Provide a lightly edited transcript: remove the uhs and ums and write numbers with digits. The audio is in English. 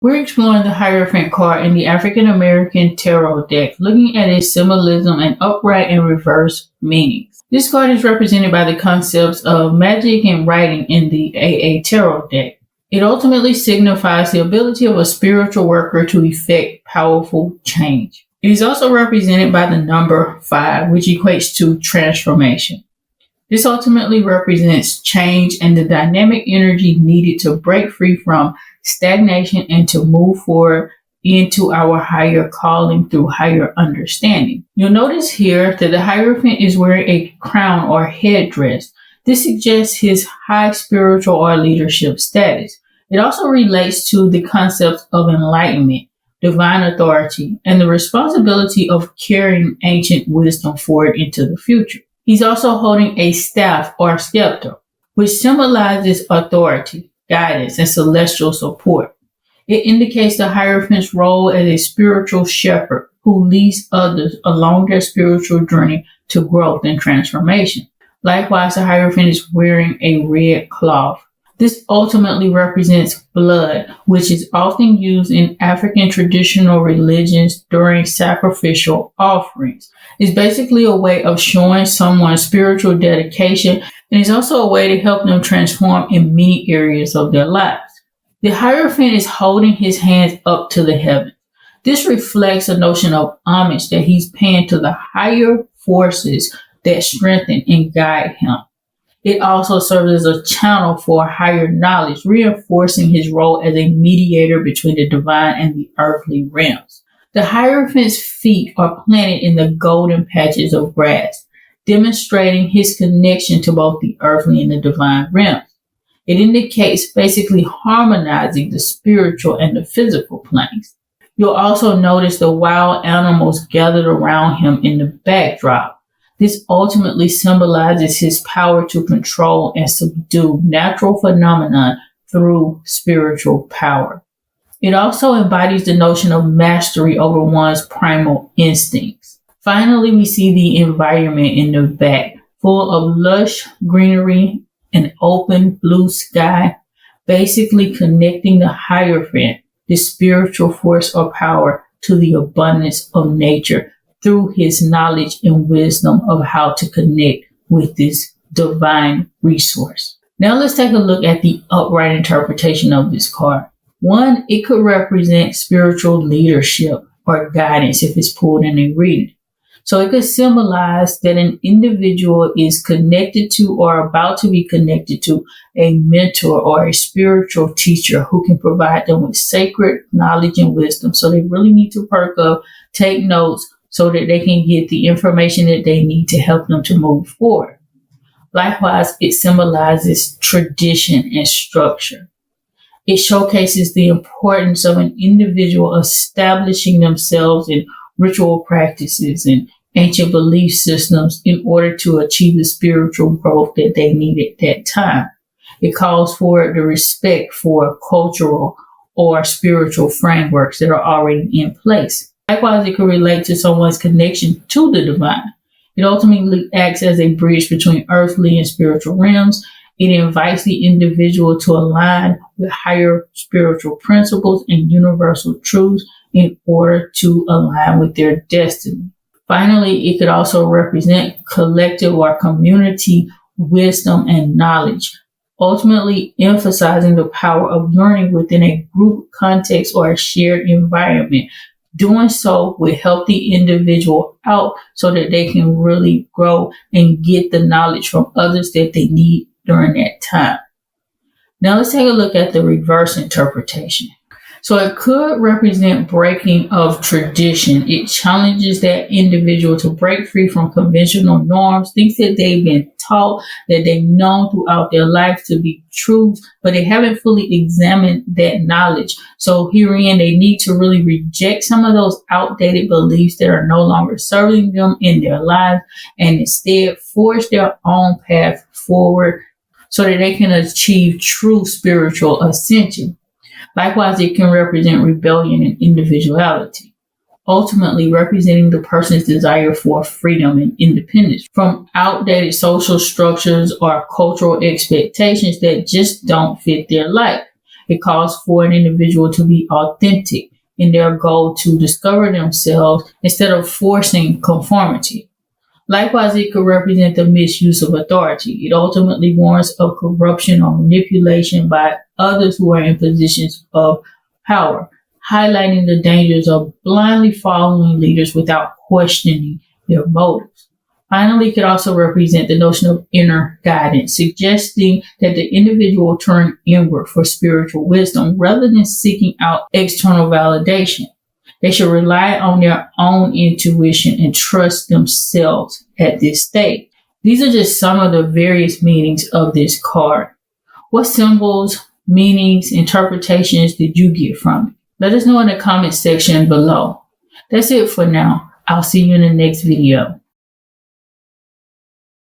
We're exploring the Hierophant card in the African American Tarot deck, looking at its symbolism and upright and reverse meanings. This card is represented by the concepts of magic and writing in the AA Tarot deck. It ultimately signifies the ability of a spiritual worker to effect powerful change. It is also represented by the number 5, which equates to transformation. This ultimately represents change and the dynamic energy needed to break free from stagnation and to move forward into our higher calling through higher understanding. You'll notice here that the Hierophant is wearing a crown or headdress. This suggests his high spiritual or leadership status. It also relates to the concepts of enlightenment, divine authority, and the responsibility of carrying ancient wisdom forward into the future. He's also holding a staff or scepter, which symbolizes authority, guidance, and celestial support. It indicates the Hierophant's role as a spiritual shepherd who leads others along their spiritual journey to growth and transformation. Likewise, the Hierophant is wearing a red cloth. This ultimately represents blood, which is often used in African traditional religions during sacrificial offerings. It's basically a way of showing someone's spiritual dedication, and it's also a way to help them transform in many areas of their lives. The Hierophant is holding his hands up to the heavens. This reflects a notion of homage that he's paying to the higher forces that strengthen and guide him. It also serves as a channel for higher knowledge, reinforcing his role as a mediator between the divine and the earthly realms. The Hierophant's feet are planted in the golden patches of grass, demonstrating his connection to both the earthly and the divine realms. It indicates basically harmonizing the spiritual and the physical planes. You'll also notice the wild animals gathered around him in the backdrop. This ultimately symbolizes his power to control and subdue natural phenomena through spiritual power. It also embodies the notion of mastery over one's primal instincts. Finally, we see the environment in the back, full of lush greenery and open blue sky, basically connecting the Hierophant, the spiritual force or power, to the abundance of nature through his knowledge and wisdom of how to connect with this divine resource. Now let's take a look at the upright interpretation of this card. One, it could represent spiritual leadership or guidance if it's pulled in a reading. So it could symbolize that an individual is connected to or about to be connected to a mentor or a spiritual teacher who can provide them with sacred knowledge and wisdom. So they really need to perk up, take notes, so that they can get the information that they need to help them to move forward. Likewise, it symbolizes tradition and structure. It showcases the importance of an individual establishing themselves in ritual practices and ancient belief systems in order to achieve the spiritual growth that they need at that time. It calls for the respect for cultural or spiritual frameworks that are already in place. Likewise, it could relate to someone's connection to the divine. It ultimately acts as a bridge between earthly and spiritual realms. It invites the individual to align with higher spiritual principles and universal truths in order to align with their destiny. Finally, it could also represent collective or community wisdom and knowledge, ultimately emphasizing the power of learning within a group context or a shared environment. Doing so will help the individual out so that they can really grow and get the knowledge from others that they need during that time. Now let's take a look at the reverse interpretation. So it could represent breaking of tradition. It challenges that individual to break free from conventional norms, things that they've been taught, that they've known throughout their life to be truths, but they haven't fully examined that knowledge. So herein, they need to really reject some of those outdated beliefs that are no longer serving them in their lives and instead forge their own path forward so that they can achieve true spiritual ascension. Likewise, it can represent rebellion and individuality, ultimately representing the person's desire for freedom and independence from outdated social structures or cultural expectations that just don't fit their life. It calls for an individual to be authentic in their goal to discover themselves instead of forcing conformity. Likewise, it could represent the misuse of authority. It ultimately warns of corruption or manipulation by others who are in positions of power, highlighting the dangers of blindly following leaders without questioning their motives. Finally, it could also represent the notion of inner guidance, suggesting that the individual turn inward for spiritual wisdom rather than seeking out external validation. They should rely on their own intuition and trust themselves at this stage. These are just some of the various meanings of this card. What symbols, meanings, interpretations did you get from it? Let us know in the comment section below. That's it for now. I'll see you in the next video.